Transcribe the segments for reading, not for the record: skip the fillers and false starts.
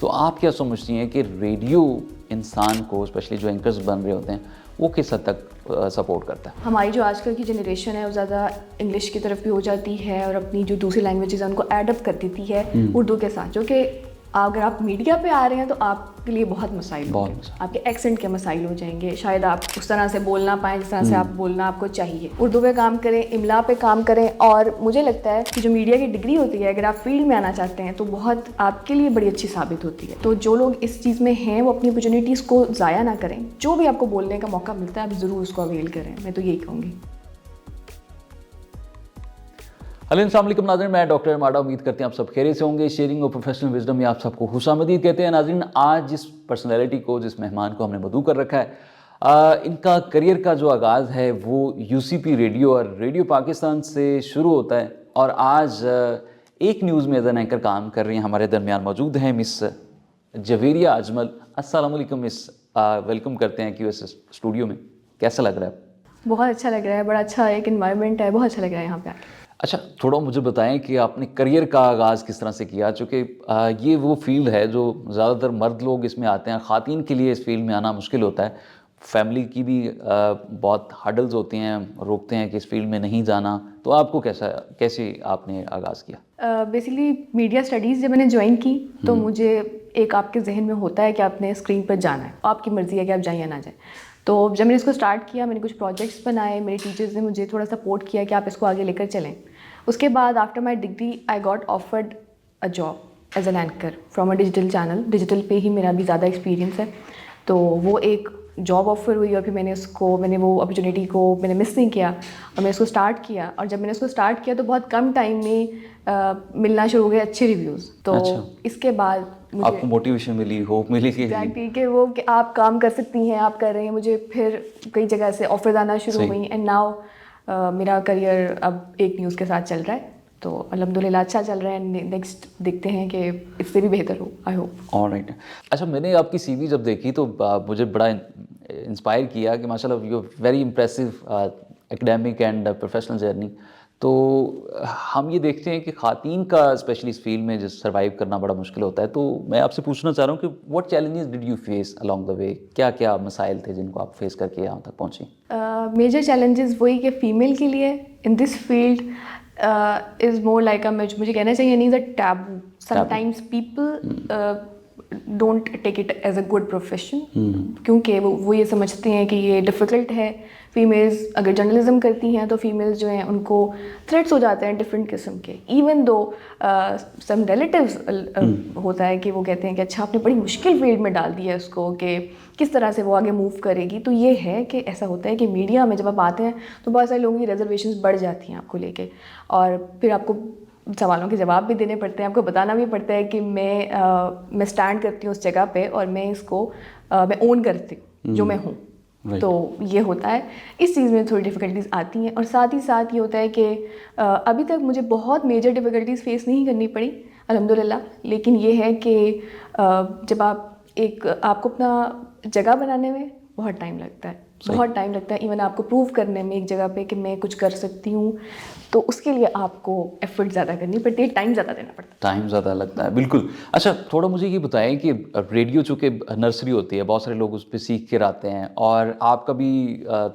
तो आप क्या समझती हैं कि रेडियो इंसान को, स्पेशली जो एंकर्स बन रहे होते हैं, वो किस हद तक सपोर्ट करता है? हमारी जो आजकल की जनरेशन है वो ज़्यादा इंग्लिश की तरफ भी हो जाती है और अपनी जो दूसरी लैंग्वेजेस हैं उनको एडप्ट कर देती है उर्दू के साथ, जो कि अगर आप मीडिया पे आ रहे हैं तो आपके लिए बहुत मसाइल होंगे, आपके एक्सेंट के मसाइल हो जाएंगे, शायद आप उस तरह से बोल ना पाएँ जिस तरह से आप बोलना आपको चाहिए। उर्दू पे काम करें, इमला पे काम करें, और मुझे लगता है कि जो मीडिया की डिग्री होती है, अगर आप फील्ड में आना चाहते हैं तो बहुत आपके लिए बड़ी अच्छी साबित होती है। तो जो लोग इस चीज़ में हैं वो अपनी अपॉर्चुनिटीज़ को ज़ाया ना करें, जो भी आपको बोलने का मौका मिलता है आप ज़रूर उसको अवेल करें, मैं तो यही कहूँगी। अस्सलाम वालेकुम नाज़रीन, मैं डॉक्टर माडा, उम्मीद करते हैं आप सब खैरियत से होंगे। शेयरिंग और प्रोफेशनल विजडम में आप सबको खुशामदीद कहते हैं। नाज़रीन, आज जिस पर्सनैलिटी को, जिस मेहमान को हमने मदऊ कर रखा है, इनका करियर का जो आगाज़ है वो यूसीपी रेडियो और रेडियो पाकिस्तान से शुरू होता है, और आज एक न्यूज़ में एज एन एंकर काम कर रही हैं। हमारे दरमियान मौजूद हैं मिस जवेरिया अजमल। अस्सलाम वालेकुम मिस, वेलकम करते हैं QS स्टूडियो में। कैसा लग रहा है? बहुत अच्छा लग रहा है, बड़ा अच्छा एक इन्वायरमेंट है, बहुत अच्छा लग रहा है यहाँ पे आके। अच्छा, थोड़ा मुझे बताएं कि आपने करियर का आगाज़ किस तरह से किया, चूँकि ये वो फील्ड है जो ज़्यादातर मर्द लोग इसमें आते हैं, ख़वातीन के लिए इस फील्ड में आना मुश्किल होता है। फैमिली की भी बहुत हर्डल्स होती हैं, रोकते हैं कि इस फील्ड में नहीं जाना। तो आपको कैसे आपने आगाज़ किया? बेसिकली मीडिया स्टडीज़ जब मैंने ज्वाइन की तो मुझे एक आपके जहन में होता है कि आपने स्क्रीन पर जाना है, आपकी मर्ज़ी है कि आप जाएँ या ना जाएँ। तो जब मैंने इसको स्टार्ट किया, मैंने कुछ प्रोजेक्ट्स बनाए, मेरे टीचर्स ने मुझे थोड़ा सपोर्ट किया कि आप इसको आगे लेकर चलें। उसके बाद after my degree I got offered a job as an anchor from a digital channel. Digital पे ही मेरा भी ज़्यादा एक्सपीरियंस है, तो वो एक जॉब ऑफ़र हुई और फिर मैंने वो अपॉर्चुनिटी को मैंने मिस नहीं किया और मैंने इसको स्टार्ट किया। और जब मैंने इसको स्टार्ट किया तो बहुत कम टाइम में मिलना शुरू हो गए अच्छे रिव्यूज़। तो अच्छा। इसके बाद मुझे आपको मोटिवेशन मिली, होप मिली कि एग्जैक्टली कि वो कि आप काम कर सकती हैं, आप कर रही हैं। मुझे फिर कई जगह से ऑफर्स आना शुरू हुई एंड नाउ मेरा करियर अब एक न्यूज़ के साथ चल रहा है, तो अल्हम्दुलिल्लाह अच्छा चल रहा है। नेक्स्ट देखते हैं कि इससे भी बेहतर हो, आई होप। ऑलराइट। अच्छा, मैंने आपकी CV जब देखी तो मुझे बड़ा इंस्पायर किया कि माशाल्लाह you very impressive academic and professional journey. तो हम ये देखते हैं कि ख़वातीन का स्पेशली इस फील्ड में जो सर्वाइव करना बड़ा मुश्किल होता है। तो मैं आपसे पूछना चाह रहा हूँ कि what challenges did you face along the way? क्या क्या मसाइल थे जिनको आप फेस करके यहाँ तक पहुँची? मेजर चैलेंजेस वही कि फ़ीमेल के लिए in this field is more like मुझे कहना चाहिए नहीं the taboo. Sometimes people don't take it as a good profession, क्योंकि वो ये समझते हैं कि ये डिफ़िकल्ट है। फीमेल्स अगर जर्नलिज्म करती हैं तो फीमेल्स जो हैं उनको थ्रेट्स हो जाते हैं डिफरेंट किस्म के, इवन दो सम रिलेटिव्स होता है कि वो कहते हैं कि अच्छा आपने बड़ी मुश्किल फील्ड में डाल दिया है उसको कि किस तरह से वो आगे मूव करेगी। तो ये है कि ऐसा होता है कि मीडिया में जब आप आते हैं तो बहुत सारे लोगों की रिजर्वेशंस बढ़ जाती हैं आपको लेके, और फिर आपको सवालों के जवाब भी देने पड़ते हैं, आपको बताना भी पड़ता है कि मैं स्टैंड करती हूँ उस जगह पे और मैं इसको मैं ओन करती हूँ जो मैं हूँ। तो ये होता है, इस चीज़ में थोड़ी डिफ़िकल्टीज़ आती हैं। और साथ ही साथ ये होता है कि अभी तक मुझे बहुत मेजर डिफ़िकल्टीज़ फेस नहीं करनी पड़ी अल्हम्दुलिल्लाह। लेकिन ये है कि जब आपको अपना जगह बनाने में बहुत टाइम लगता है, बहुत टाइम लगता है। इवन आपको प्रूव करने में एक जगह पे कि मैं कुछ कर सकती हूँ, तो उसके लिए आपको एफर्ट ज़्यादा करनी पड़ती है, टाइम ज़्यादा देना पड़ता है। टाइम ज़्यादा लगता है, बिल्कुल। अच्छा, थोड़ा मुझे ये बताएं कि रेडियो चूँकि नर्सरी होती है, बहुत सारे लोग उस पर सीख कर आते हैं, और आपका भी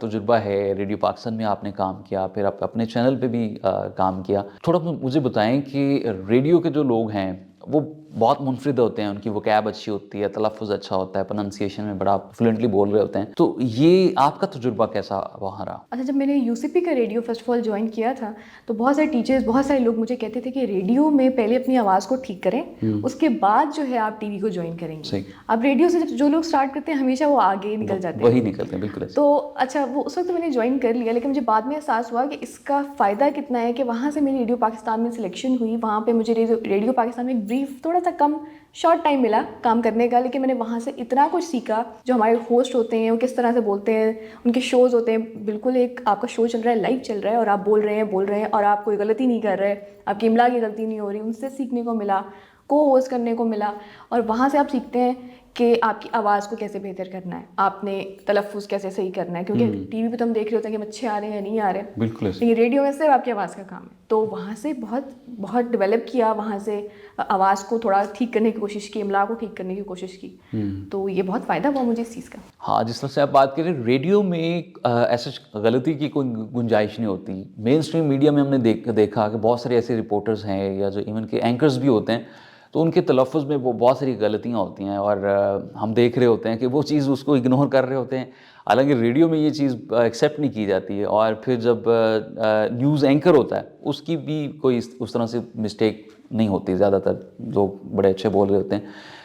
तजुर्बा है, रेडियो पाकिस्तान में आपने काम किया, फिर आप अपने चैनल पे भी काम किया। थोड़ा मुझे बताएं कि रेडियो के जो लोग हैं वो बहुत मुनफरिद होते हैं, उनकी वोकैब अच्छी होती है, तलफ़्फ़ुज़ अच्छा होता है, प्रोनंसिएशन में बड़ा फ्लुएंटली बोल रहे होते हैं। तो ये आपका तजुर्बा कैसा वहाँ रहा? अच्छा, जब मैंने यूसीपी का radio first of all join किया था तो बहुत सारे टीचर्स, बहुत सारे लोग मुझे कहते थे कि रेडियो में पहले अपनी आवाज़ को ठीक करें, उसके बाद जो है आप टीवी को ज्वाइन करेंगे। अब रेडियो से जब जो लोग स्टार्ट करते हैं हमेशा वो आगे निकल जाते हैं, वही निकलते हैं, बिल्कुल। तो अच्छा वो उस वक्त मैंने ज्वाइन कर लिया, लेकिन मुझे बाद में एहसास हुआ कि इसका फ़ायदा कितना है कि वहाँ से मेरी रेडियो पाकिस्तान में सिलेक्शन हुई। वहाँ पे मुझे रेडियो पाकिस्तान में एक ब्रीफ, थोड़ा सा कम शॉर्ट टाइम मिला काम करने का, लेकिन मैंने वहाँ से इतना कुछ सीखा। जो हमारे होस्ट होते हैं वो किस तरह से बोलते हैं, उनके शोज़ होते हैं, बिल्कुल एक आपका शो चल रहा है, लाइव चल रहा है और आप बोल रहे हैं और आप कोई गलती नहीं कर रहे, आपकी इमला की गलती नहीं हो रही, उनसे सीखने को मिला, को होस्ट करने को मिला। और वहाँ से आप सीखते हैं कि आपकी आवाज़ को कैसे बेहतर करना है, आपने तलफ़ुज़ कैसे सही करना है, क्योंकि टीवी पे तो हम देख रहे होते हैं कि अच्छे आ रहे हैं या नहीं आ रहे हैं, बिल्कुल ऐसे। लेकिन रेडियो में सिर्फ आपकी आवाज़ का काम है। तो वहाँ से बहुत बहुत डेवलप किया, वहाँ से आवाज़ को थोड़ा ठीक करने की कोशिश की, इमला को ठीक करने की कोशिश की। तो ये बहुत फ़ायदा हुआ मुझे इस चीज़ का। हाँ, जिस तरह से आप बात करें, रेडियो में ऐसा गलती की कोई गुंजाइश नहीं होती। मेन स्ट्रीम मीडिया में हमने देखा कि बहुत सारे ऐसे रिपोर्टर्स हैं या जो इवन के एंकर्स भी होते हैं, तो उनके तलफ़ुज़ में वो बहुत सारी गलतियाँ होती हैं और हम देख रहे होते हैं कि वो चीज़ उसको इग्नोर कर रहे होते हैं। हालांकि रेडियो में ये चीज़ एक्सेप्ट नहीं की जाती है, और फिर जब न्यूज़ एंकर होता है उसकी भी कोई उस तरह से मिस्टेक नहीं होती, ज़्यादातर लोग बड़े अच्छे बोल रहे होते हैं।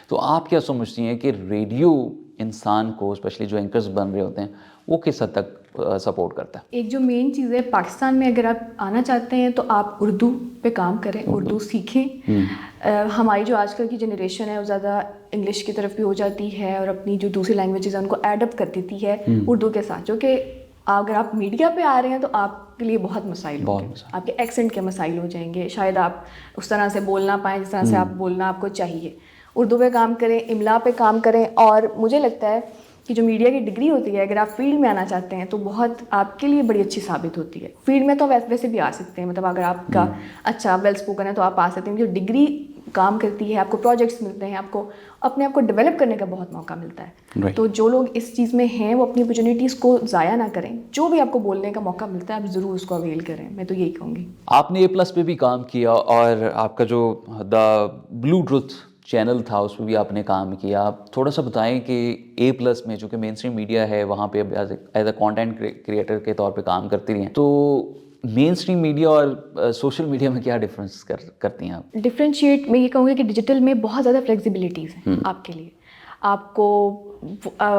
तो आप क्या समझती हैं कि रेडियो इंसान को, स्पेशली जो एंकर्स बन रहे होते हैं, वो किस हद तक सपोर्ट करता है? एक जो मेन चीज़ है, पाकिस्तान में अगर आप आना चाहते हैं तो आप उर्दू पे काम करें, उर्दू सीखें। हमारी जो आजकल की जनरेशन है वो ज़्यादा इंग्लिश की तरफ भी हो जाती है और अपनी जो दूसरी लैंग्वेजेस हैं उनको एडप्ट कर देती है उर्दू के साथ, जो कि अगर आप मीडिया पे आ रहे हैं तो आपके लिए बहुत मसाइल होंगे, आपके एक्सेंट के मसाइल हो जाएंगे, शायद आप उस तरह से बोल ना पाएँ जिस तरह से आप बोलना आपको चाहिए। उर्दू पे काम करें, इमला पे काम करें, और मुझे लगता है कि जो मीडिया की डिग्री होती है, अगर आप फील्ड में आना चाहते हैं तो बहुत आपके लिए बड़ी अच्छी साबित होती है। फील्ड में तो वैसे भी आ सकते हैं, मतलब अगर आपका अच्छा वेल स्पोकन है तो आप आ सकते हैं। जो डिग्री काम करती है, आपको प्रोजेक्ट्स मिलते हैं, आपको अपने आप को डेवलप करने का बहुत मौका मिलता है। तो जो लोग इस चीज़ में हैं वो अपनी अपॉर्चुनिटीज़ को ज़ाया ना करें, जो भी आपको बोलने का मौका मिलता है आप ज़रूर उसको अवेल करें, मैं तो यही कहूँगी। आपने A+ पे भी काम किया, और आपका जो द ब्लू ट्रुथ चैनल था उस पर भी आपने काम किया। आप थोड़ा सा बताएं कि A+ में, जो कि मेन स्ट्रीम मीडिया है, वहाँ पे एज ए कंटेंट क्रिएटर के तौर पे काम करती रही हैं, तो मेन स्ट्रीम मीडिया और सोशल मीडिया में क्या डिफरेंस करती हैं आप? डिफ्रेंशिएट मैं ये कहूँगी कि डिजिटल में बहुत ज़्यादा फ्लेक्सिबिलिटीज़ हैं आपके लिए। आपको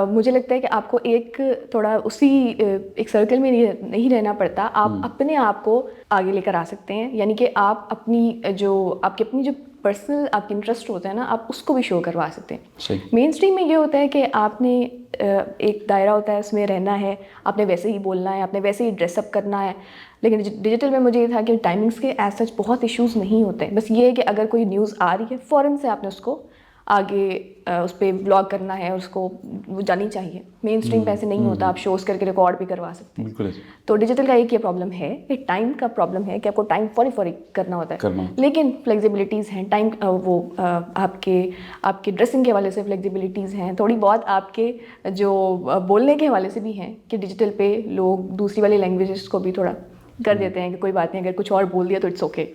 मुझे लगता है कि आपको एक थोड़ा उसी एक सर्कल में नहीं रहना पड़ता, आप अपने आप को आगे लेकर आ सकते हैं। यानी कि आप अपनी जो पर्सनल आपके इंटरेस्ट होते हैं ना, आप उसको भी शो करवा सकते हैं। मेन स्ट्रीम में ये होता है कि आपने एक दायरा होता है, उसमें रहना है, आपने वैसे ही बोलना है, आपने वैसे ही ड्रेसअप करना है। लेकिन डिजिटल में मुझे ये था कि टाइमिंग्स के एज सच बहुत इश्यूज़ नहीं होते, बस ये है कि अगर कोई न्यूज़ आ रही है फ़ौरन से आपने उसको आगे उस पर ब्लॉग करना है और उसको वो जानी चाहिए। मेन स्ट्रीम पे ऐसे नहीं होता, आप शोज़ करके रिकॉर्ड भी करवा सकते हैं। बिल्कुल। तो डिजिटल का एक ये प्रॉब्लम है, एक टाइम का प्रॉब्लम है कि आपको टाइम फौरी करना होता है। लेकिन फ्लेक्सिबिलिटीज़ हैं, टाइम आपके ड्रेसिंग के हवाले से फ्लेक्सिबिलिटीज़ हैं, थोड़ी बहुत आपके जो बोलने के हवाले से भी हैं कि डिजिटल पे लोग दूसरी वाली लैंग्वेजेस को भी थोड़ा कर देते हैं कि कोई बात नहीं, अगर कुछ और बोल दिया तो इट्स ओके।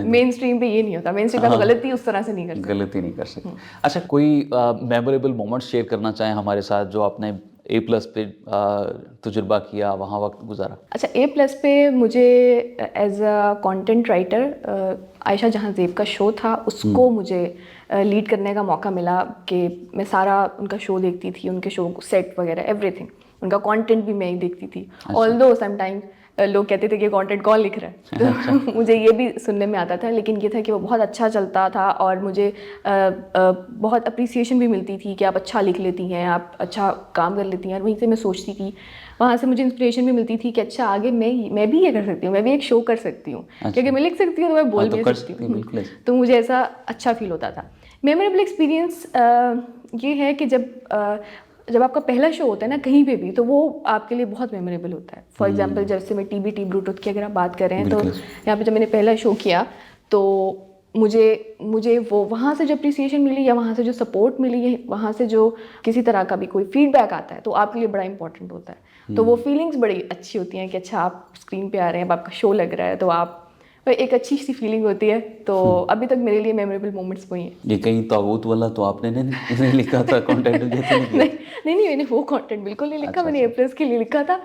मेन स्ट्रीम पे ये नहीं होता, मेन स्ट्रीम पे गलती उस तरह से नहीं कर सकते। अच्छा, कोई मेमोरेबल मोमेंट शेयर करना चाहें हमारे साथ, जो आपने A+ पे तजुर्बा किया, वहाँ वक्त गुजारा? अच्छा, A+ पे मुझे as a content writer Ayesha Jahanzeb का शो था, उसको मुझे लीड करने का मौका मिला कि मैं सारा उनका शो देखती थी, उनके शो सेट वगैरह एवरीथिंग, उनका कंटेंट भी मैं ही देखती थी। ऑल्दो समटाइम लोग कहते थे कि कंटेंट कौन लिख रहा है, तो मुझे ये भी सुनने में आता था, लेकिन ये था कि वो बहुत अच्छा चलता था और मुझे बहुत अप्रिसिएशन भी मिलती थी कि आप अच्छा लिख लेती हैं, आप अच्छा काम कर लेती हैं। और वहीं से मैं सोचती थी, वहाँ से मुझे इंस्पिरेशन भी मिलती थी कि अच्छा आगे मैं भी ये कर सकती हूँ, मैं भी एक शो कर सकती हूँ, क्योंकि मैं लिख सकती हूँ तो मैं बोल भी सकती हूँ। तो मुझे ऐसा अच्छा फील होता था। मेमोरेबल एक्सपीरियंस ये है कि जब आपका पहला शो होता है ना कहीं पे भी, तो वो आपके लिए बहुत मेमोरेबल होता है। फॉर एग्जांपल जैसे मैं TBT ब्लू ट्रुथ की अगर आप बात कर रहे हैं, तो यहाँ पे जब मैंने पहला शो किया तो मुझे वो वहाँ से जो अप्रिसिएशन मिली या वहाँ से जो सपोर्ट मिली है, वहाँ से जो किसी तरह का भी कोई फीडबैक आता है, तो आपके लिए बड़ा इंपॉर्टेंट होता है। तो वो फीलिंग्स बड़ी अच्छी होती हैं कि अच्छा आप स्क्रीन पे आ रहे हैं, अब आपका शो लग रहा है, तो आप एक अच्छी सी फीलिंग होती है। तो अभी तक मेरे लिए मेमोरेबल मोमेंट्स वही हैं। ये कहीं ताबूत वाला तो आपने नहीं लिखा था कंटेंट? नहीं, मैंने वो कंटेंट बिल्कुल नहीं लिखा। मैंने A+ के लिए लिखा था।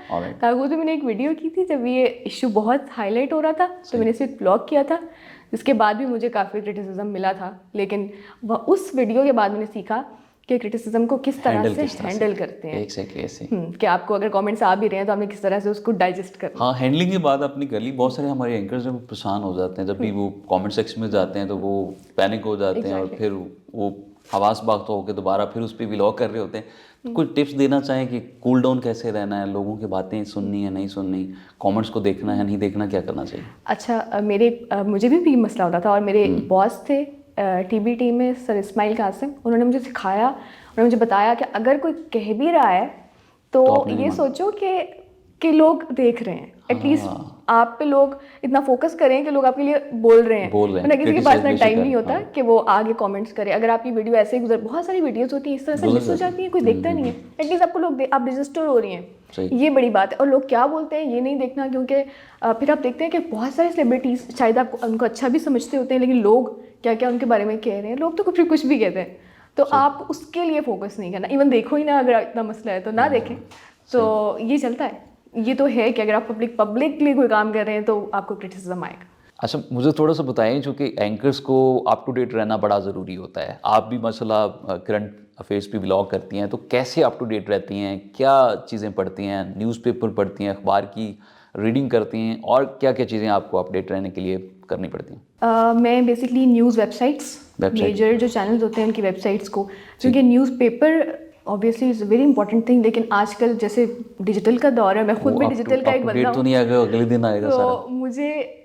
ताबूत में मैंने एक वीडियो की थी जब ये इशू बहुत हाईलाइट हो रहा था, तो मैंने इसे ब्लॉग किया था। इसके बाद भी मुझे काफ़ी क्रिटिसिज्म मिला था, लेकिन उस वीडियो के बाद मैंने सीखा कि क्रिटिसिज्म को किस तरह से हैंडल करते हैं। एग्जैक्टली ऐसे कि आपको अगर कमेंट्स आ भी रहे हैं तो आपने किस तरह से उसको डाइजेस्ट करना। हाँ, हैंडलिंग की बात आपने कर ली। बहुत सारे हमारे एंकर्स जो परेशान हो जाते हैं जब भी वो कमेंट सेक्शन में जाते हैं, तो वो पैनिक हो जाते हैं और फिर वो हवास बाग तो होकर दोबारा फिर उस पर व्लॉग कर रहे होते हैं। कुछ टिप्स देना चाहें कि कूल डाउन कैसे रहना है, लोगों की बातें सुननी है नहीं सुननी, कमेंट्स को देखना है नहीं देखना, क्या करना चाहिए? अच्छा, मुझे भी मसला होता था और मेरे बॉस थे TBT में सर इस्माइल कासिम, उन्होंने मुझे सिखाया, उन्होंने मुझे बताया कि अगर कोई कह भी रहा है तो आपने नहीं ये माना। सोचो कि लोग देख रहे हैं, एटलीस्ट आप पे लोग इतना फोकस करें कि लोग आपके लिए बोल रहे हैं, बोल रहे हैं, वरना किसी के पास criticize इतना बेशक टाइम करें, नहीं होता हाँ। कि वो आगे कमेंट्स करे। अगर आपकी वीडियो ऐसे ही गुजर, बहुत सारी वीडियोस होती हैं इस तरह से गुजर मिस हो जाती जाती हैं, कोई देखता नहीं है, एटलीस्ट आपको लोग आप रजिस्टर हो रही हैं, सही। ये बड़ी बात है। और लोग क्या बोलते हैं ये नहीं देखना, क्योंकि फिर आप देखते हैं कि बहुत सारे सेलिब्रिटीज़ शायद आपको उनको अच्छा भी समझते होते हैं, लेकिन लोग क्या क्या उनके बारे में कह रहे हैं, लोग तो फिर कुछ भी कहते हैं, तो आप उसके लिए फोकस नहीं करना, इवन देखो ही ना, अगर इतना मसला है तो ना देखें। तो ये चलता है, ये तो है कि अगर आप पब्लिक के लिए कोई काम कर रहे हैं तो आपको क्रिटिसिज्म आएगा। अच्छा, मुझे थोड़ा सा बताएं, चूँकि एंकर्स को अप टू डेट रहना बड़ा ज़रूरी होता है, आप भी मसला करंट अफेयर्स पे ब्लॉग करती हैं, तो कैसे अप टू डेट रहती हैं, क्या चीज़ें पढ़ती हैं, न्यूज़पेपर पढ़ती हैं, अखबार की रीडिंग करती हैं, और क्या क्या चीज़ें आपको अपडेट रहने के लिए करनी पड़ती हैं? मैं बेसिकली न्यूज़ वेबसाइट्स, मेजर जो चैनल्स होते हैं उनकी वेबसाइट्स को, क्योंकि newspaper obviously is very important thing, लेकिन आजकल जैसे डिजिटल का दौर है, मैं खुद भी डिजिटल का एक बंदा तो नहीं आएगा, अगले दिन आएगा सारा। तो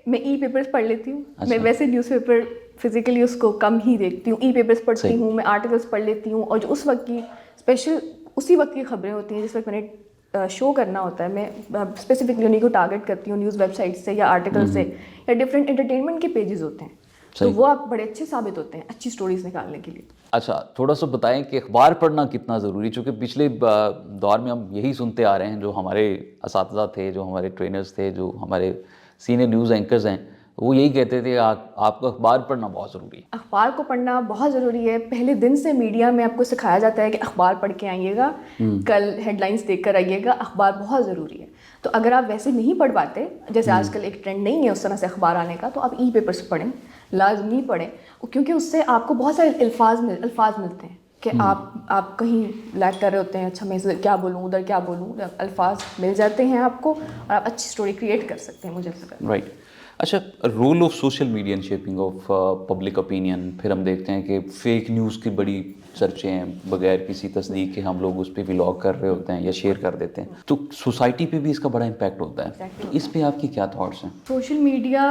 मैं ई पेपर्स पढ़ लेती हूँ। अच्छा। मैं वैसे न्यूज़पेपर फिजिकली उसको कम ही देखती हूँ, ई पेपर्स पढ़ती हूँ, मैं आर्टिकल्स पढ़ लेती हूँ, और जो उस वक्त की स्पेशल उसी वक्त की खबरें होती हैं जिस वक्त मैंने शो करना होता है, मैं स्पेसिफिकली उन्हीं को टारगेट करती हूँ, न्यूज़ वेबसाइट से या आर्टिकल से, या डिफरेंट एंटरटेनमेंट के पेजेस होते हैं, तो वो आप बड़े अच्छे साबित होते हैं अच्छी स्टोरीज निकालने के लिए। अच्छा, थोड़ा सा बताएं कि अखबार पढ़ना कितना ज़रूरी, चूँकि पिछले दौर में हम यही सुनते आ रहे हैं, जो हमारे असातिज़ा थे, जो हमारे ट्रेनर्स थे, जो हमारे सीनियर न्यूज़ एंकर्स हैं, वो यही कहते थे आपको अखबार पढ़ना बहुत ज़रूरी है। अखबार को पढ़ना बहुत ज़रूरी है। पहले दिन से मीडिया में आपको सिखाया जाता है कि अखबार पढ़ के आइएगा, कल हेडलाइंस देख कर आइएगा, अखबार बहुत ज़रूरी है। तो अगर आप वैसे नहीं पढ़ पाते, जैसे आजकल एक ट्रेंड नहीं है उस तरह से अखबार आने का, तो आप ई पेपर से पढ़ें, लाजमी पढ़ें, क्योंकि उससे आपको बहुत सारे अल्फाज मिलते हैं कि आप कहीं लैग कर रहे होते हैं, अच्छा मैं इधर क्या बोलूँ, उधर क्या बोलूँ, अल्फाज मिल जाते हैं आपको, और आप अच्छी स्टोरी क्रिएट कर सकते हैं, मुझे लगता है। राइट। अच्छा, role of social media in shaping of public opinion, फिर हम देखते हैं कि फेक न्यूज़ की बड़ी चर्चे हैं, बगैर किसी तस्दीक के हम लोग उस पर व्लॉग कर रहे होते हैं या शेयर कर देते हैं, तो सोसाइटी पे भी इसका बड़ा इम्पैक्ट होता है। तो इस पे आपकी क्या थॉट्स हैं? सोशल मीडिया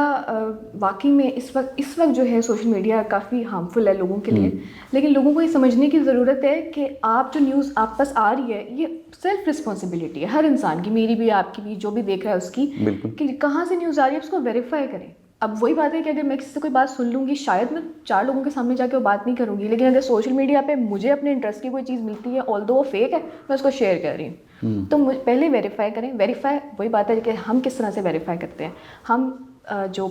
वाकई में इस वक्त जो है, सोशल मीडिया काफ़ी हार्मफुल है लोगों के लिए, लेकिन लोगों को ये समझने की ज़रूरत है कि आप जो न्यूज़ आप पास आ रही है, ये सेल्फ रिस्पॉन्सिबिलिटी है हर इंसान की, मेरी भी, आपकी भी, जो भी देख रहा है उसकी, कि कहाँ से न्यूज़ आ रही है उसको वेरीफाई करें। अब वही बात है कि अगर मैं किसी से कोई बात सुन लूँगी, शायद मैं 4 लोगों के सामने जाके वो बात नहीं करूँगी, लेकिन अगर सोशल मीडिया पे मुझे अपने इंटरेस्ट की कोई चीज़ मिलती है, ऑल्दो वो फेक है, मैं उसको शेयर कर रही हूँ, तो पहले वेरीफाई करें। वेरीफाई वही बात है कि हम किस तरह से वेरीफाई करते हैं। हम जो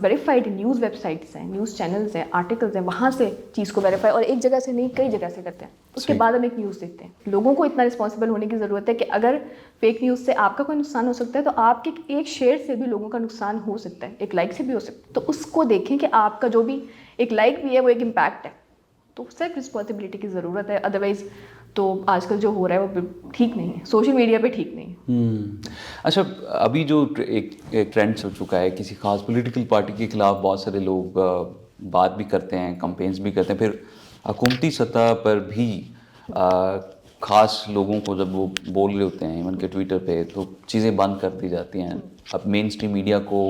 वेरीफाइड न्यूज़ वेबसाइट्स हैं, न्यूज़ चैनल्स हैं, आर्टिकल्स हैं, वहाँ से चीज़ को वेरीफाई, और एक जगह से नहीं कई जगह से करते हैं, उसके बाद हम एक न्यूज़ देखते हैं। लोगों को इतना रिस्पॉन्सिबल होने की ज़रूरत है कि अगर फेक न्यूज़ से आपका कोई नुकसान हो सकता है, तो आपके एक शेयर से भी लोगों का नुकसान हो सकता है, एक लाइक से भी हो सकता है, तो उसको देखें कि आपका जो भी एक लाइक भी है वो एक इम्पैक्ट है, तो सेल्फ रिस्पॉन्सिबिलिटी की ज़रूरत है। अदरवाइज़ तो आजकल जो हो रहा है वो ठीक नहीं है, सोशल मीडिया पे ठीक नहीं है। अच्छा, अभी जो एक ट्रेंड चल चुका है, किसी खास पॉलिटिकल पार्टी के खिलाफ बहुत सारे लोग बात भी करते हैं, कंपेन्स भी करते हैं, फिर हुकूमती सतह पर भी ख़ास लोगों को जब वो बोल रहे होते हैं, इवन के ट्विटर पे, तो चीज़ें बंद कर दी जाती हैं। अब मेन स्ट्रीम मीडिया को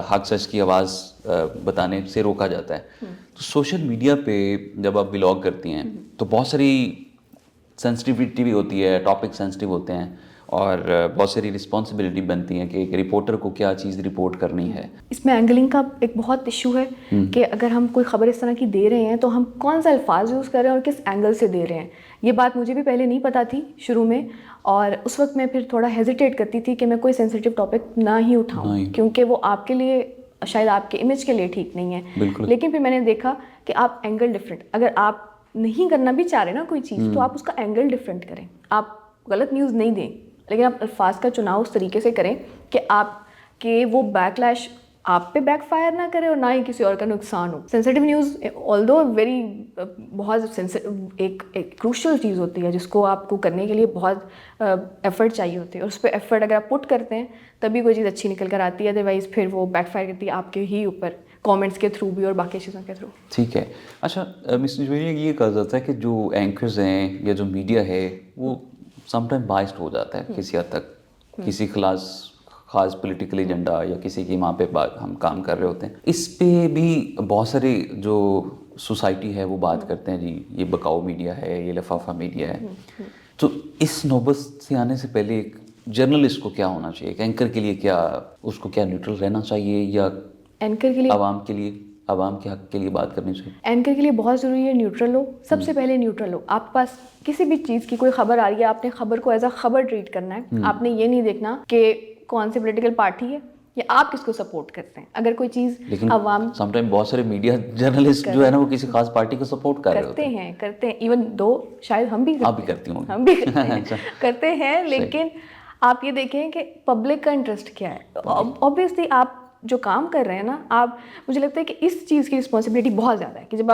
हक सच की आवाज़ बताने से रोका जाता है। तो सोशल मीडिया पे जब आप ब्लॉग करती हैं, तो बहुत सारी सेंसिटिविटी भी होती है, टॉपिक सेंसिटिव होते हैं, और बहुत सारी रिस्पॉन्सिबिलिटी बनती है कि एक रिपोर्टर को क्या चीज़ रिपोर्ट करनी है। इसमें एंगलिंग का एक बहुत इशू है कि अगर हम कोई ख़बर इस तरह की दे रहे हैं, तो हम कौन सा अल्फाज यूज़ कर रहे हैं और किस एंगल से दे रहे हैं। ये बात मुझे भी पहले नहीं पता थी शुरू में, और उस वक्त मैं फिर थोड़ा हेजिटेट करती थी कि मैं कोई सेंसिटिव टॉपिक ना ही उठाऊँ, क्योंकि वो आपके लिए, शायद आपके इमेज के लिए ठीक नहीं है। लेकिन फिर मैंने देखा कि आप एंगल डिफरेंट, अगर आप नहीं करना भी चाह रहे ना कोई चीज़, तो आप उसका एंगल डिफरेंट करें। आप गलत न्यूज़ नहीं दें, लेकिन आप अल्फाज का चुनाव उस तरीके से करें कि आपके वो बैकलैश आप पे बैकफायर ना करे और ना ही किसी और का नुकसान हो। सेंसिटिव न्यूज़ ऑल्दो वेरी बहुत एक क्रूशल चीज़ होती है, जिसको आपको करने के लिए बहुत एफर्ट चाहिए होती है, और उस पर एफर्ट अगर आप पुट करते हैं तभी कोई चीज़ अच्छी निकल कर आती है, अदरवाइज़ फिर वो बैकफायर करती है आपके ही ऊपर, कमेंट्स के थ्रू भी और बाकी चीज़ों के थ्रू। ठीक है। अच्छा, मिस्टर जुवेरिया, ये कहा जाता है कि जो एंकर्स हैं या जो मीडिया है, वो समटाइम बाइस्ड हो जाता है किसी हद तक, किसी ख़ास पॉलिटिकल एजेंडा या किसी की वहाँ पे हम काम कर रहे होते हैं, इस पे भी बहुत सारे जो सोसाइटी है वो बात करते हैं जी ये बकाऊ मीडिया है, ये लिफाफा मीडिया है। तो इस नौबत से आने से पहले एक जर्नलिस्ट को क्या होना चाहिए, एक एंकर के लिए क्या, उसको क्या न्यूट्रल रहना चाहिए या एंकर के लिए आवाम के हक के लिए बात करनी चाहिए? एंकर के लिए बहुत ज़रूरी है न्यूट्रल हो। सबसे पहले न्यूट्रल हो। आपके पास किसी भी चीज़ की कोई खबर आ रही है, आपने खबर को एज अ खबर ट्रीट करना है। आपने ये नहीं देखना कि कौन सी पॉलिटिकल पार्टी है या आप किसको सपोर्ट करते हैं। अगर कोई चीज़ अवाम समटाइम बहुत सारे मीडिया जर्नलिस्ट जो है ना वो किसी खास पार्टी को सपोर्ट कर रहे होते हैं करते हैं इवन दो शायद हम भी आप भी करती होंगी। हम भी करते हैं लेकिन आप ये देखें कि पब्लिक का इंटरेस्ट क्या है। ऑब्वियसली आप जो काम कर रहे हैं ना, आप मुझे लगता है कि इस चीज़ की रिस्पॉन्सिबिलिटी बहुत ज़्यादा है कि जब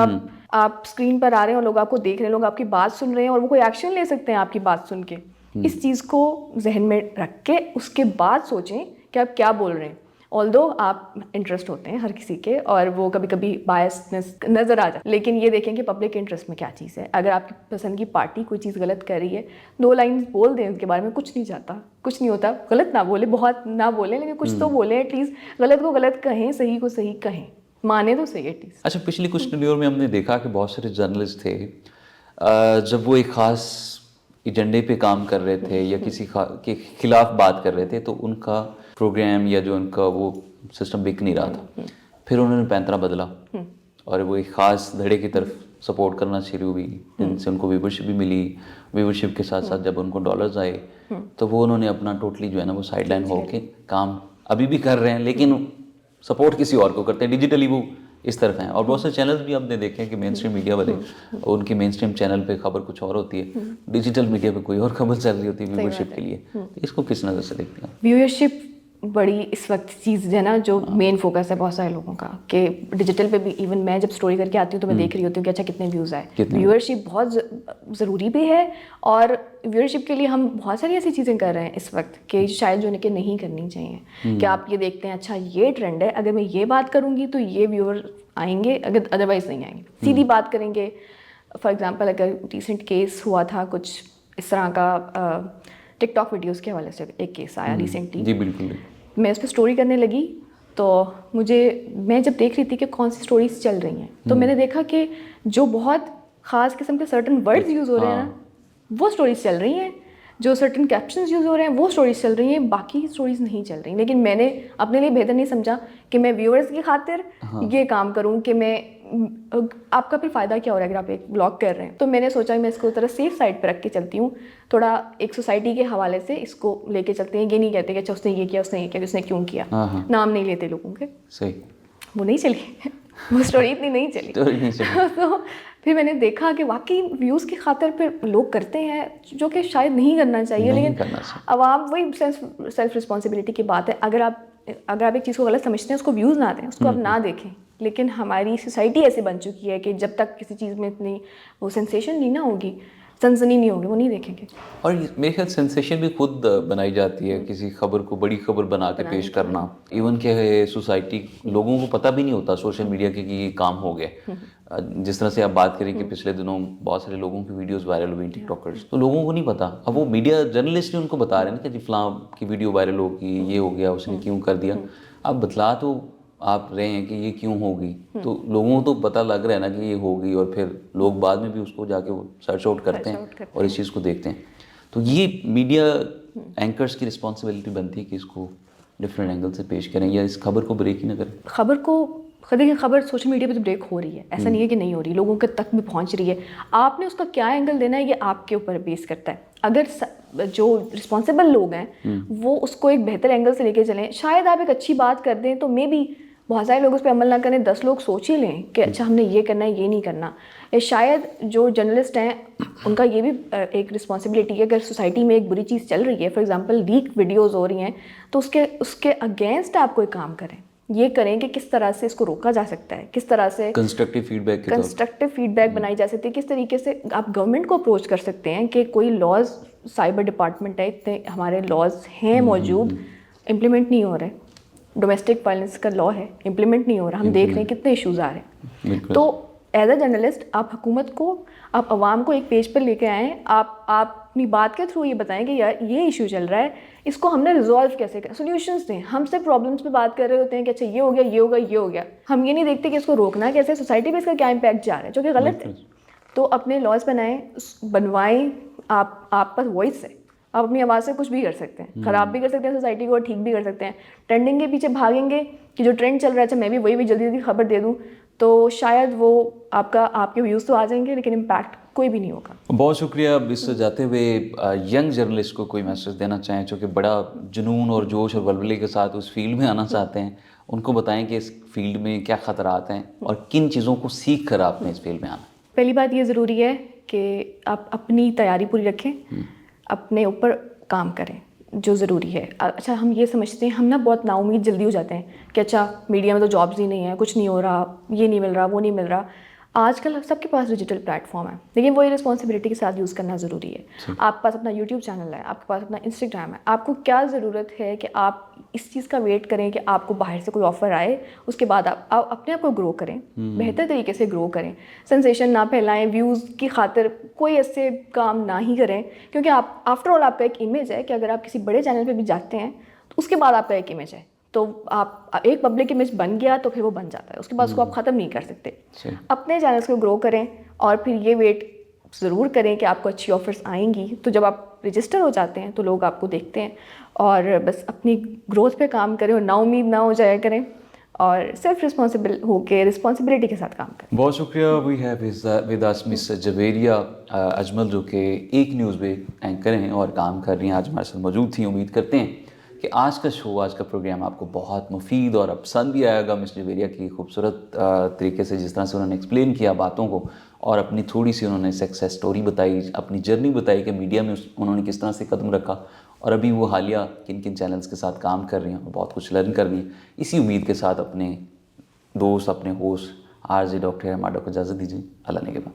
आप स्क्रीन पर आ रहे हैं और लोग आपको देख रहे हैं, लोग आपकी बात सुन रहे हैं और वो कोई एक्शन ले सकते हैं आपकी बात सुन के। इस चीज़ को जहन में रख के उसके बाद सोचें कि आप क्या बोल रहे हैं। ऑल्दो आप इंटरेस्ट होते हैं हर किसी के और वो कभी कभी बायसनेस नज़र आ जाता है, लेकिन ये देखें कि पब्लिक इंटरेस्ट में क्या चीज़ है। अगर आपकी पसंद की पार्टी कोई चीज़ गलत कर रही है, 2 लाइन बोल दें उसके बारे में, कुछ नहीं जाता, कुछ नहीं होता। गलत ना बोले, बहुत ना बोले, लेकिन कुछ तो बोले एटलीस्ट। गलत को गलत कहें, सही को सही कहें, माने तो सही एटलीस्ट। अच्छा, पिछली कुछ टेन्योर में हमने देखा कि बहुत सारे जर्नलिस्ट थे जब वो एक ख़ास एजेंडे पे काम कर रहे थे या किसी के खिलाफ बात कर रहे थे तो उनका प्रोग्राम या जो उनका वो सिस्टम बिक नहीं रहा था। फिर उन्होंने पैंतरा बदला और वो एक ख़ास धड़े की तरफ सपोर्ट करना शुरू हुई, जिनसे उनको व्यूवरशिप भी मिली। व्यूवरशिप के साथ साथ जब उनको डॉलर्स आए तो वो उन्होंने अपना टोटली जो है ना वो साइडलाइन होके काम अभी भी कर रहे हैं, लेकिन सपोर्ट किसी और को करते हैं। डिजिटली वो इस तरफ हैं और बहुत से चैनल्स भी आपने देखे हैं कि मेन स्ट्रीम मीडिया वाले उनकी मेन स्ट्रीम चैनल पे खबर कुछ और होती है, डिजिटल मीडिया पे कोई और खबर चल रही होती है व्यूवरशिप के लिए। तो इसको किस नज़र से देखते हैं? व्यूअरशिप बड़ी इस वक्त चीज़ है ना जो मेन फोकस है बहुत सारे लोगों का, कि डिजिटल पे भी इवन मैं जब स्टोरी करके आती हूँ तो मैं देख रही होती हूँ कि अच्छा कितने व्यूज़ आए। व्यूअरशिप बहुत ज़रूरी भी है और व्यूअरशिप के लिए हम बहुत सारी ऐसी चीज़ें कर रहे हैं इस वक्त कि शायद जो उनके नहीं करनी चाहिए। कि आप ये देखते हैं अच्छा ये ट्रेंड है, अगर मैं ये बात करूँगी तो ये व्यूअर आएंगे, अगर अदरवाइज़ नहीं आएंगे। सीधी बात करेंगे। फॉर एग्जाम्पल अगर रिसेंट केस हुआ था कुछ इस तरह का, टिकटॉक वीडियोस के हवाले से एक केस आया रिसेंटली। जी बिल्कुल। मैं इस पर स्टोरी करने लगी तो मैं जब देख रही थी कि कौन सी स्टोरीज चल रही हैं तो मैंने देखा कि जो बहुत ख़ास किस्म के सर्टन वर्ड्स यूज़ हो रहे हैं ना वो स्टोरीज चल रही हैं, जो सर्टन कैप्शंस यूज़ हो रहे हैं वो स्टोरीज चल रही हैं, बाकी स्टोरीज नहीं चल रही। लेकिन मैंने अपने लिए बेहतर नहीं समझा कि मैं व्यूअर्स की खातिर ये काम करूं कि मैं आपका फिर फ़ायदा क्या हो रहा है अगर आप एक ब्लॉग कर रहे हैं। तो मैंने सोचा मैं इसको तरह सेफ साइड पर रख के चलती हूँ, थोड़ा एक सोसाइटी के हवाले से इसको लेके चलते हैं। ये नहीं कहते कि अच्छा उसने ये किया, उसने ये किया, उसने क्यों किया, नाम नहीं लेते लोगों के। सही, वो नहीं चली वो स्टोरी इतनी नहीं चली। तो फिर मैंने देखा कि वाकई व्यूज़ की खातिर फिर लोग करते हैं जो कि शायद नहीं करना चाहिए, लेकिन आवाम वही सेल्फ रिस्पॉन्सिबिलिटी की बात है। अगर आप एक चीज़ को गलत समझते हैं उसको व्यूज़ ना दें, उसको आप ना देखें। लेकिन हमारी सोसाइटी ऐसे बन चुकी है कि जब तक किसी चीज़ में इतनी वो सेंसेशन नहीं ना होगी, सनसनी नहीं होगी, वो नहीं देखेंगे। और मेरे ख्याल सेंसेशन भी खुद बनाई जाती है, किसी खबर को बड़ी खबर बना के पेश करना। इवन क्या है सोसाइटी, लोगों को पता भी नहीं होता सोशल मीडिया के कि ये काम हो गया। जिस तरह से आप बात करें कि पिछले दिनों बहुत सारे लोगों की वीडियोस वायरल हुई टिकटॉकर्स, तो लोगों को नहीं पता। अब वो मीडिया जर्नलिस्ट ही उनको बता रहे हैं कि जी फलां की वीडियो वायरल होगी, ये हो गया, उसने क्यों कर दिया। अब बतला तो आप रहे हैं कि ये क्यों होगी, तो लोगों को तो पता लग रहा है ना कि ये होगी, और फिर लोग बाद में भी उसको जाके वो सर्च आउट करते हैं और इस चीज़ को देखते हैं। तो ये मीडिया एंकर्स की रिस्पॉन्सिबिलिटी बनती है कि इसको डिफरेंट एंगल से पेश करें या इस खबर को ब्रेक ही ना करें। खबर सोशल मीडिया पे तो ब्रेक हो रही है, ऐसा नहीं है कि नहीं हो रही, लोगों के तक भी पहुंच रही है। आपने उसका क्या एंगल देना है ये आपके ऊपर बेस करता है। अगर जो रिस्पॉन्सिबल लोग हैं वो उसको एक बेहतर एंगल से लेके चलें, शायद आप एक अच्छी बात कर दें तो मे बी बहुत सारे लोग उस पर अमल ना करें, 10 लोग सोच ही लें कि अच्छा हमने ये करना है, ये नहीं करना। या शायद जो जर्नलिस्ट हैं उनका ये भी एक रिस्पॉन्सिबिलिटी है, अगर सोसाइटी में एक बुरी चीज़ चल रही है, फॉर एग्जांपल लीक वीडियोस हो रही हैं, तो उसके अगेंस्ट आप कोई काम करें, ये करें कि किस तरह से इसको रोका जा सकता है, किस तरह से कंस्ट्रक्टिव फीडबैक बनाई जा सकती है, किस तरीके से आप गवर्नमेंट को अप्रोच कर सकते हैं कि कोई लॉज, साइबर डिपार्टमेंट है, इतने हमारे लॉज हैं मौजूद, इम्प्लीमेंट नहीं हो रहे। डोमेस्टिक वायलेंस का लॉ है, इम्प्लीमेंट नहीं हो रहा, हम देख रहे हैं कितने इश्यूज आ रहे हैं। तो एज अ जर्नलिस्ट आप हुकूमत को, आप आवाम को एक पेज पर लेके आएँ, आप अपनी बात के थ्रू ये बताएं कि यार ये इशू चल रहा है, इसको हमने रिजॉल्व कैसे करें, सोल्यूशंस दें। हम सिर्फ प्रॉब्लम्स पे बात कर रहे होते हैं कि अच्छा ये हो गया, ये होगा, ये हो गया। हम ये नहीं देखते कि इसको रोकना कैसे, सोसाइटी पे इसका क्या इम्पैक्ट जा रहा है, जो कि गलत है। तो अपने लॉज बनवाएं, आप पास वॉइस है, आप अपनी आवाज़ से कुछ भी कर सकते हैं, ख़राब भी कर सकते हैं सोसाइटी को और ठीक भी कर सकते हैं। ट्रेंडिंग के पीछे भागेंगे कि जो ट्रेंड चल रहा है अच्छा मैं भी वही जल्दी जल्दी खबर दे दूँ, तो शायद वो आपके व्यूज़ तो आ जाएंगे लेकिन इम्पैक्ट कोई भी नहीं होगा। बहुत शुक्रिया। अब इससे जाते हुए यंग जर्नलिस्ट को कोई मैसेज देना चाहें जो कि बड़ा जुनून और जोश और वल्वले के साथ उस फील्ड में आना चाहते हैं, उनको बताएं कि इस फील्ड में क्या ख़तरात हैं और किन चीज़ों को सीख कर आपने इस फील्ड में आना। पहली बात ये ज़रूरी है कि आप अपनी तैयारी पूरी रखें, अपने ऊपर काम करें जो ज़रूरी है। अच्छा हम ये समझते हैं, हम ना बहुत नाउम्मीद जल्दी हो जाते हैं कि अच्छा मीडिया में तो जॉब्स ही नहीं है, कुछ नहीं हो रहा, ये नहीं मिल रहा, वो नहीं मिल रहा। आजकल सबके पास डिजिटल प्लेटफॉर्म है, लेकिन वो रिस्पॉन्सिबिलिटी के साथ यूज़ करना ज़रूरी है। आपके पास अपना यूट्यूब चैनल है, आपके पास अपना इंस्टाग्राम है, आपको क्या ज़रूरत है कि आप इस चीज़ का वेट करें कि आपको बाहर से कोई ऑफ़र आए, उसके बाद आप अपने आप को ग्रो करें, बेहतर तरीके से ग्रो करें, सेंसेशन ना फैलाएं, व्यूज़ की खातिर कोई ऐसे काम ना ही करें, क्योंकि आप आफ्टर ऑल आपका एक इमेज है कि अगर आप किसी बड़े चैनल पर भी जाते हैं तो उसके बाद आपका एक इमेज है, तो आप एक पब्लिक इमेज बन गया तो फिर वो बन जाता है, उसके बाद उसको आप ख़त्म नहीं कर सकते। अपने चैनल्स को ग्रो करें और फिर ये वेट ज़रूर करें कि आपको अच्छी ऑफर्स आएंगी, तो जब आप रजिस्टर हो जाते हैं तो लोग आपको देखते हैं, और बस अपनी ग्रोथ पे काम करें और नाउम्मीद ना हो जाया करें और सेल्फ रिस्पॉन्सिबल होकर रिस्पॉन्सिबिलिटी के साथ काम करें। बहुत शुक्रिया। We have with us miss Javeria Ajmal, जो कि एक न्यूज़ पे एंकर हैं और काम कर रही हैं, आज हमारे साथ मौजूद थी। उम्मीद करते हैं कि आज का शो, आज का प्रोग्राम आपको बहुत मुफीद और पसंद भी आएगा। मिस जवेरिया की खूबसूरत तरीके से जिस तरह से उन्होंने एक्सप्लेन किया बातों को, और अपनी थोड़ी सी उन्होंने सक्सेस स्टोरी बताई, अपनी जर्नी बताई कि मीडिया में उन्होंने किस तरह से कदम रखा और अभी वो हालिया किन किन चैनल्स के साथ काम कर रही हैं और बहुत कुछ लर्न कर रही हैं। इसी उम्मीद के साथ अपने दोस्त, अपने होस्ट RJ डॉक्टर माडो को इजाज़त दीजिए। अल्लाह ने के बाद।